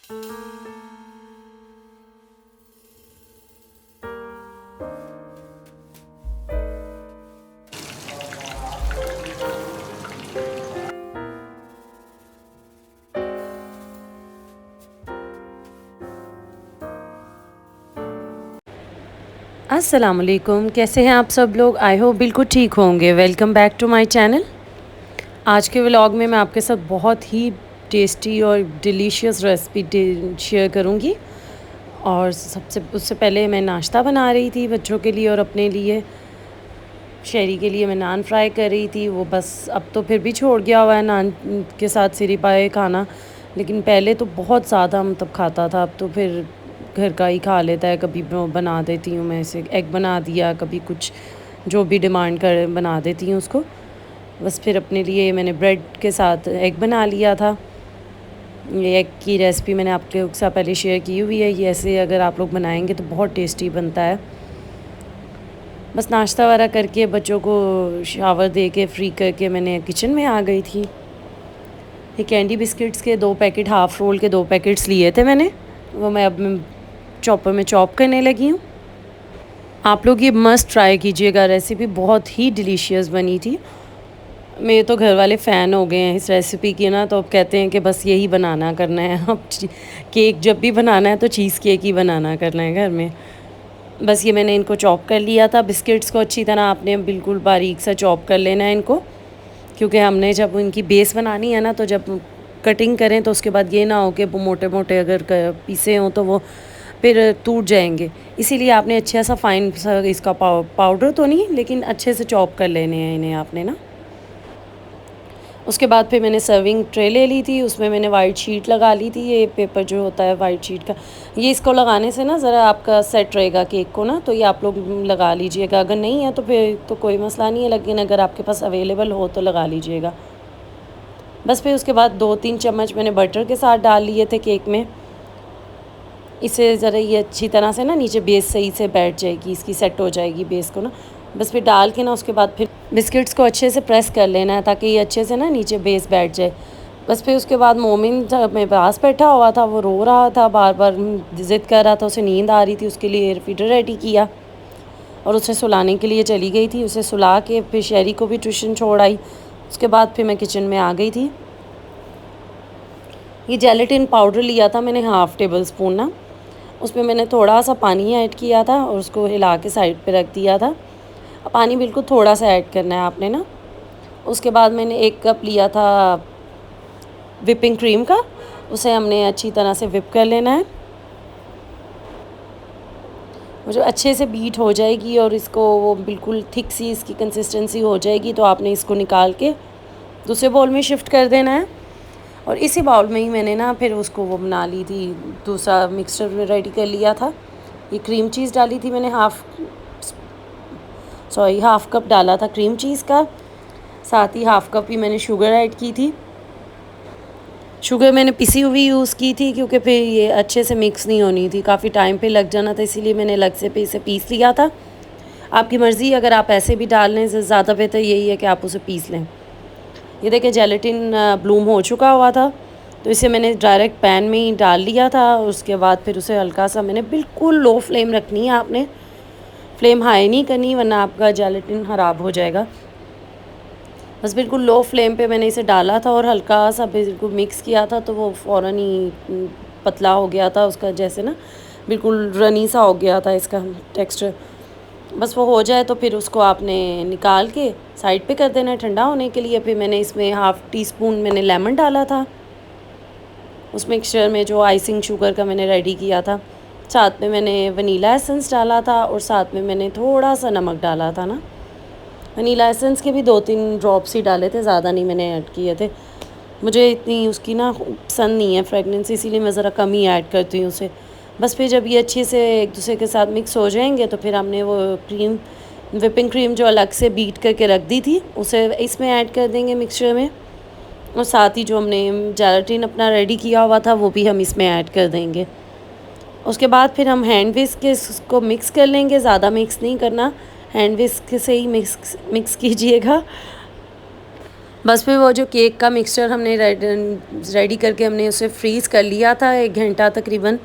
अस्सलाम वालेकुम, कैसे हैं आप सब लोग। आई होप बिल्कुल ठीक होंगे। Welcome back to my channel. आज के व्लॉग में मैं आपके साथ बहुत ही टेस्टी और डिलीशियस रेसिपी शेयर करूंगी। और सबसे उससे पहले मैं नाश्ता बना रही थी बच्चों के लिए और अपने लिए। शहरी के लिए मैं नान फ्राई कर रही थी। वो बस अब तो फिर भी छोड़ गया हुआ है नान के साथ सिरी पाए खाना, लेकिन पहले तो बहुत ज़्यादा मतलब खाता था। अब तो फिर घर का ही खा लेता है। कभी बना देती हूँ मैं इसे, एग बना दिया, कभी कुछ जो भी डिमांड कर बना देती हूँ उसको। बस फिर अपने लिए मैंने ब्रेड के साथ एग बना लिया था। ये एग की रेसिपी मैंने आपके साथ पहले शेयर की हुई है। ये ऐसे अगर आप लोग बनाएंगे तो बहुत टेस्टी बनता है। बस नाश्ता वगैरह करके बच्चों को शावर दे के फ्री करके मैंने किचन में आ गई थी। ये कैंडी बिस्किट्स के 2 पैकेट, हाफ़ रोल के 2 पैकेट्स लिए थे मैंने। वो मैं अब चॉपर में चॉप करने लगी हूँ। आप लोग ये मस्ट ट्राई कीजिएगा, रेसिपी बहुत ही डिलीशियस बनी थी। मेरे तो घर वाले फ़ैन हो गए हैं इस रेसिपी की ना, तो अब कहते हैं कि बस यही बनाना करना है। अब केक जब भी बनाना है तो चीज़ केक ही बनाना करना है घर में। बस ये मैंने इनको चॉप कर लिया था। बिस्किट्स को अच्छी तरह आपने बिल्कुल बारीक सा चॉप कर लेना है इनको, क्योंकि हमने जब इनकी बेस बनानी है ना, तो जब कटिंग करें तो उसके बाद ये ना हो कि वो मोटे मोटे अगर पीसे हों तो वो फिर टूट जाएंगे। इसीलिए आपने अच्छा सा फाइन सा इसका पाउडर तो नहीं, लेकिन अच्छे से चॉप कर लेने हैं इन्हें आपने ना। उसके बाद फिर मैंने सर्विंग ट्रे ले ली थी, उसमें मैंने वाइट शीट लगा ली थी। ये पेपर जो होता है वाइट शीट का, ये इसको लगाने से ना ज़रा आपका सेट रहेगा केक को ना, तो ये आप लोग लगा लीजिएगा। अगर नहीं है तो फिर तो कोई मसला नहीं है, लेकिन अगर आपके पास अवेलेबल हो तो लगा लीजिएगा। बस फिर उसके बाद 2-3 चम्मच मैंने बटर के साथ डाल लिए थे केक में। इसे ज़रा ये अच्छी तरह से ना नीचे बेस सही से बैठ जाएगी, इसकी सेट हो जाएगी बेस को ना। बस फिर डाल के ना उसके बाद फिर बिस्किट्स को अच्छे से प्रेस कर लेना है ताकि ये अच्छे से ना नीचे बेस बैठ जाए। बस फिर उसके बाद मोमिन जब मेरे पास बैठा हुआ था, वो रो रहा था, बार बार ज़िद कर रहा था, उसे नींद आ रही थी। उसके लिए एयर फीडर रेडी किया और उसे सुलाने के लिए चली गई थी। उसे सुला के फिर शहरी को भी ट्यूशन छोड़ आई। उसके बाद फिर मैं किचन में आ गई थी। ये जेलेटिन पाउडर लिया था मैंने, 1/2 टेबल स्पून ना। उसमें मैंने थोड़ा सा पानी ऐड किया था और उसको हिला के साइड पे रख दिया था। पानी बिल्कुल थोड़ा सा ऐड करना है आपने ना। उसके बाद मैंने 1 कप लिया था विपिंग क्रीम का, उसे हमने अच्छी तरह से विप कर लेना है। वो जो अच्छे से बीट हो जाएगी और इसको वो बिल्कुल थिक सी इसकी कंसिस्टेंसी हो जाएगी, तो आपने इसको निकाल के दूसरे बाउल में शिफ्ट कर देना है। और इसी बाउल में ही मैंने ना फिर उसको वो बना ली थी, दूसरा मिक्सचर रेडी कर लिया था। ये क्रीम चीज़ डाली थी मैंने, हाफ़ कप डाला था क्रीम चीज़ का। साथ ही 1/2 कप ही मैंने शुगर ऐड की थी। शुगर मैंने पिसी हुई यूज़ की थी, क्योंकि फिर ये अच्छे से मिक्स नहीं होनी थी, काफ़ी टाइम पे लग जाना था, इसीलिए मैंने अलग से इसे पीस लिया था। आपकी मर्ज़ी, अगर आप ऐसे भी डाल लें ज़्यादा बेहतर यही है कि आप उसे पीस लें। ये देखिए जेलेटिन ब्लूम हो चुका हुआ था, तो इसे मैंने डायरेक्ट पैन में ही डाल लिया था। उसके बाद फिर उसे हल्का सा मैंने, बिल्कुल लो फ्लेम रखनी है आपने, फ्लेम हाई नहीं करनी वरना आपका जेलेटिन ख़राब हो जाएगा। बस बिल्कुल लो फ्लेम पे मैंने इसे डाला था और हल्का सा बिल्कुल मिक्स किया था, तो वो फ़ौरन ही पतला हो गया था उसका, जैसे ना बिल्कुल रनी सा हो गया था इसका टेक्सचर। बस वो हो जाए तो फिर उसको आपने निकाल के साइड पे कर देना है ठंडा होने के लिए। फिर मैंने इसमें 1/2 टीस्पून मैंने लेमन डाला था उस मिक्सचर में, जो आइसिंग शुगर का मैंने रेडी किया था। साथ में मैंने वनीला एसेंस डाला था और साथ में मैंने थोड़ा सा नमक डाला था ना। वनीला एसेंस के भी 2-3 ड्रॉप्स ही डाले थे, ज़्यादा नहीं मैंने ऐड किए थे। मुझे इतनी उसकी ना पसंद नहीं है फ्रेगनेंस, इसीलिए मैं ज़रा कम ही ऐड करती हूँ उसे। बस फिर जब ये अच्छे से एक दूसरे के साथ मिक्स हो जाएंगे तो फिर हमने वो क्रीम, विपिंग क्रीम जो अलग से बीट करके रख दी थी, उसे इसमें ऐड कर देंगे मिक्सचर में। और साथ ही जो हमने जेलेटिन अपना रेडी किया हुआ था वो भी हम इसमें ऐड कर देंगे। उसके बाद फिर हम हैंड विस्क के इसको मिक्स कर लेंगे, ज़्यादा मिक्स नहीं करना, हैंड विस्क से ही मिक्स कीजिएगा। बस फिर वो जो केक का मिक्सचर हमने रेडी करके हमने उसे फ्रीज़ कर लिया था 1 घंटा तकरीबन,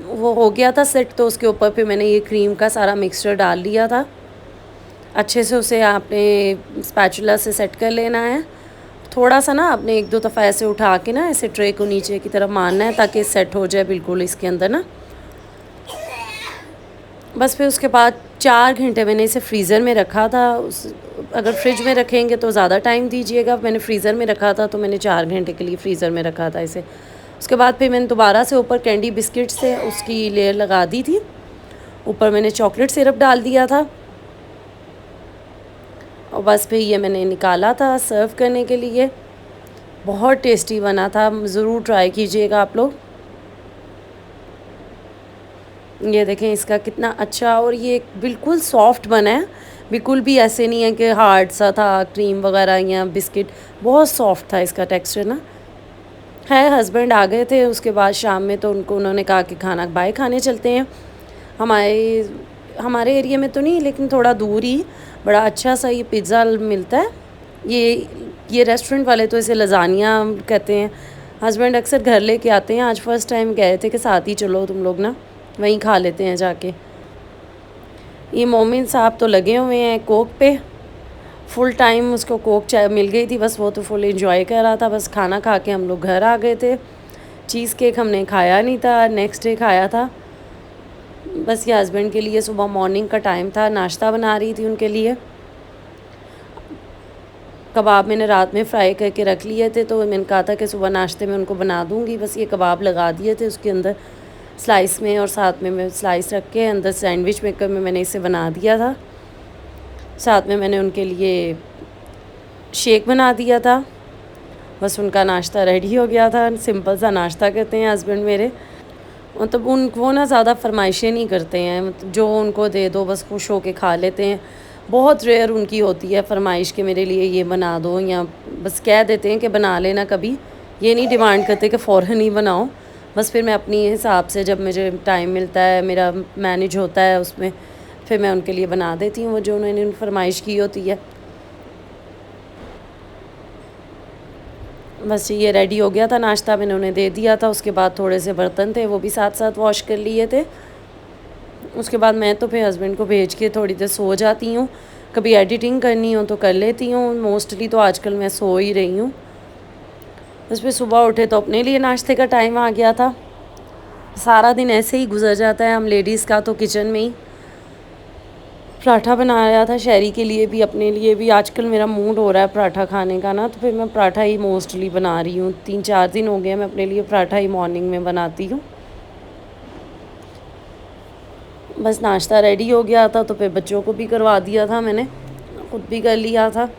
वो हो गया था सेट। तो उसके ऊपर फिर मैंने ये क्रीम का सारा मिक्सचर डाल लिया था। अच्छे से उसे आपने स्पैचुला से सेट कर लेना है। थोड़ा सा ना आपने 1-2 दफ़ा ऐसे उठा के ना ऐसे ट्रे को नीचे की तरफ मारना है ताकि सेट हो जाए बिल्कुल इसके अंदर ना। बस फिर उसके बाद 4 घंटे मैंने इसे फ्रीज़र में रखा था। अगर फ्रिज में रखेंगे तो ज़्यादा टाइम दीजिएगा, मैंने फ्रीज़र में रखा था तो मैंने 4 घंटे के लिए फ्रीज़र में रखा था इसे। उसके बाद फिर मैंने दोबारा से ऊपर कैंडी बिस्किट से उसकी लेयर लगा दी थी। ऊपर मैंने चॉकलेट सिरप डाल दिया था और बस फिर ये मैंने निकाला था सर्व करने के लिए। बहुत टेस्टी बना था, ज़रूर ट्राई कीजिएगा आप लोग। ये देखें इसका कितना अच्छा, और ये बिल्कुल सॉफ्ट बना है, बिल्कुल भी ऐसे नहीं है कि हार्ड सा था क्रीम वगैरह या बिस्किट। बहुत सॉफ्ट था इसका टेक्सचर ना। है हस्बैंड आ गए थे उसके बाद शाम में, तो उन्होंने कहा कि खाना बाहर खाने चलते हैं। हमारे एरिया में तो नहीं, लेकिन थोड़ा दूर ही बड़ा अच्छा सा ये पिज़्ज़ा मिलता है। ये रेस्टोरेंट वाले तो इसे लजानिया कहते हैं। हस्बैंड अक्सर घर लेके आते हैं। आज फर्स्ट टाइम गए थे कि साथ ही चलो तुम लोग ना, वहीं खा लेते हैं जाके। ये मोमिन साहब तो लगे हुए हैं कोक पे, फुल टाइम उसको कोक चाय मिल गई थी, बस वो तो फुल एंजॉय कर रहा था। बस खाना खा के हम लोग घर आ गए थे। चीज़ केक हमने खाया नहीं था, नेक्स्ट डे खाया था। बस ये हस्बैंड के लिए सुबह मॉर्निंग का टाइम था, नाश्ता बना रही थी उनके लिए। कबाब मैंने रात में फ्राई करके रख लिए थे, तो मैंने कहा था कि सुबह नाश्ते में उनको बना दूँगी। बस ये कबाब लगा दिए थे उसके अंदर स्लाइस में, और साथ में मैं स्लाइस रख के अंदर सैंडविच मेकर में मैंने इसे बना दिया था। साथ में मैंने उनके लिए शेक बना दिया था। बस उनका नाश्ता रेडी हो गया था। सिंपल सा नाश्ता करते हैं हस्बैंड मेरे, मतलब वो ना ज़्यादा फरमाइशें नहीं करते हैं, मतलब जो उनको दे दो बस खुश हो के खा लेते हैं। बहुत रेयर उनकी होती है फरमाइश कि मेरे लिए ये बना दो, या बस कह देते हैं कि बना लेना कभी। ये नहीं डिमांड करते कि फ़ौरन ही बनाओ। बस फिर मैं अपनी हिसाब से जब मुझे टाइम मिलता है, मेरा मैनेज होता है उसमें, फिर मैं उनके लिए बना देती हूँ वो जो उन्होंने फरमाइश की होती है। बस ये रेडी हो गया था नाश्ता, मैंने उन्हें दे दिया था। उसके बाद थोड़े से बर्तन थे वो भी साथ साथ वॉश कर लिए थे। उसके बाद मैं तो फिर हस्बैंड को भेज के थोड़ी देर सो जाती हूँ। कभी एडिटिंग करनी हो तो कर लेती हूँ, मोस्टली तो आजकल मैं सो ही रही हूँ। बस फिर सुबह उठे तो अपने लिए नाश्ते का टाइम आ गया था। सारा दिन ऐसे ही गुजर जाता है हम लेडीज़ का तो किचन में ही। पराठा बनाया था शहरी के लिए भी, अपने लिए भी। आजकल मेरा मूड हो रहा है पराठा खाने का ना, तो फिर मैं पराठा ही मोस्टली बना रही हूँ। 3-4 दिन हो गए मैं अपने लिए पराठा ही मॉर्निंग में बनाती हूँ। बस नाश्ता रेडी हो गया था तो फिर बच्चों को भी करवा दिया था मैंने, ख़ुद भी कर लिया था।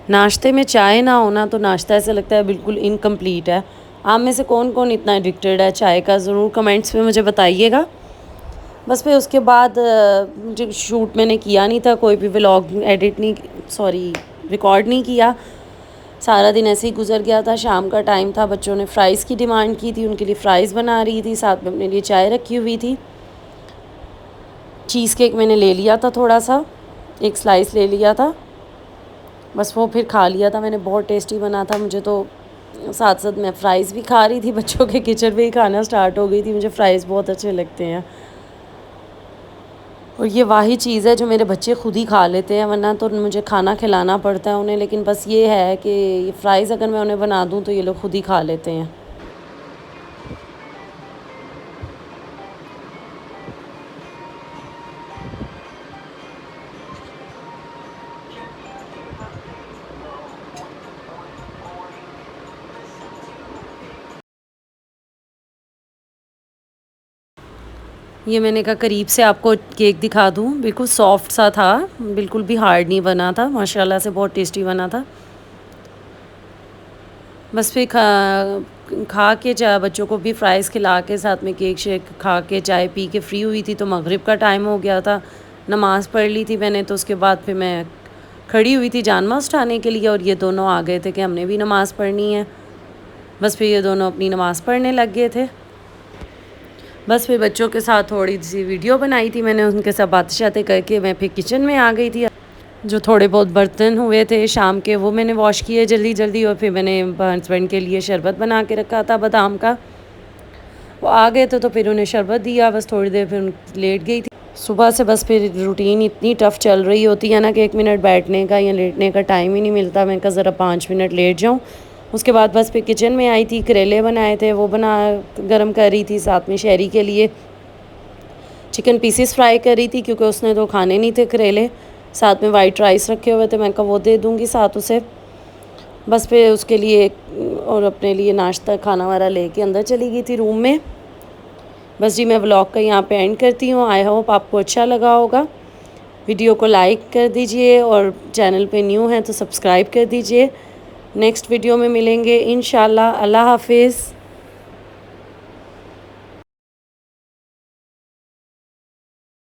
नाश्ते में चाय ना होना तो नाश्ता ऐसा लगता है बिल्कुल इनकम्प्लीट है। आप में से कौन कौन इतना एडिक्टेड है चाय का, ज़रूर कमेंट्स में मुझे बताइएगा। बस फिर उसके बाद जो शूट मैंने किया नहीं था, कोई भी व्लॉग रिकॉर्ड नहीं किया। सारा दिन ऐसे ही गुजर गया था। शाम का टाइम था, बच्चों ने फ़्राइज़ की डिमांड की थी, उनके लिए फ़्राइज़ बना रही थी, साथ में अपने लिए चाय रखी हुई थी। चीज़ केक मैंने ले लिया था, थोड़ा सा 1 स्लाइस ले लिया था, बस वो फिर खा लिया था मैंने। बहुत टेस्टी बना था। मुझे तो साथ साथ मैं फ़्राइज़ भी खा रही थी, बच्चों के किचन में ही खाना स्टार्ट हो गई थी। मुझे फ़्राइज़ बहुत अच्छे लगते हैं, और ये वाही चीज़ है जो मेरे बच्चे खुद ही खा लेते हैं, वरना तो मुझे खाना खिलाना पड़ता है उन्हें। लेकिन बस ये है कि ये फ़्राइज़ अगर मैं उन्हें बना दूँ तो ये लोग खुद ही खा लेते हैं। ये मैंने कहा करीब से आपको केक दिखा दूँ। बिल्कुल सॉफ्ट सा था, बिल्कुल भी हार्ड नहीं बना था, माशाल्लाह से बहुत टेस्टी बना था। बस फिर खा के चाय बच्चों को भी फ़्राइज़ खिला के साथ में केक शेक खा के चाय पी के फ्री हुई थी, तो मगरिब का टाइम हो गया था। नमाज़ पढ़ ली थी मैंने, तो उसके बाद फिर मैं खड़ी हुई थी जानमाज़ उठाने के लिए, और ये दोनों आ गए थे कि हमने भी नमाज़ पढ़नी है। बस फिर ये दोनों अपनी नमाज़ पढ़ने लग गए थे। बस फिर बच्चों के साथ थोड़ी सी वीडियो बनाई थी मैंने, उनके साथ बातें शातें करके मैं फिर किचन में आ गई थी। जो थोड़े बहुत बर्तन हुए थे शाम के वो मैंने वॉश किए जल्दी जल्दी, और फिर मैंने हस्बैंड के लिए शरबत बना के रखा था बादाम का। वो आ गए थे तो फिर उन्हें शरबत दिया, बस थोड़ी देर फिर लेट गई थी। सुबह से बस फिर रूटीन इतनी टफ़ चल रही होती है ना कि 1 मिनट बैठने का या लेटने का टाइम ही नहीं मिलता। मैं कहा ज़रा 5 मिनट लेट जाऊँ। उसके बाद बस फिर किचन में आई थी, करेले बनाए थे वो गरम कर रही थी, साथ में शहरी के लिए चिकन पीसेस फ्राई कर रही थी क्योंकि उसने तो खाने नहीं थे करेले। साथ में वाइट राइस रखे हुए थे, मैं कहा वो दे दूँगी साथ उसे। बस फिर उसके लिए और अपने लिए नाश्ता खाना वाना लेके अंदर चली गई थी रूम में। बस जी मैं व्लॉग का यहाँ पे एंड करती हूँ। आई होप आपको अच्छा लगा होगा। वीडियो को लाइक कर दीजिए और चैनल पे न्यू हैं तो सब्सक्राइब कर दीजिए। नेक्स्ट वीडियो में मिलेंगे इंशाल्लाह। अल्लाह हाफिज़।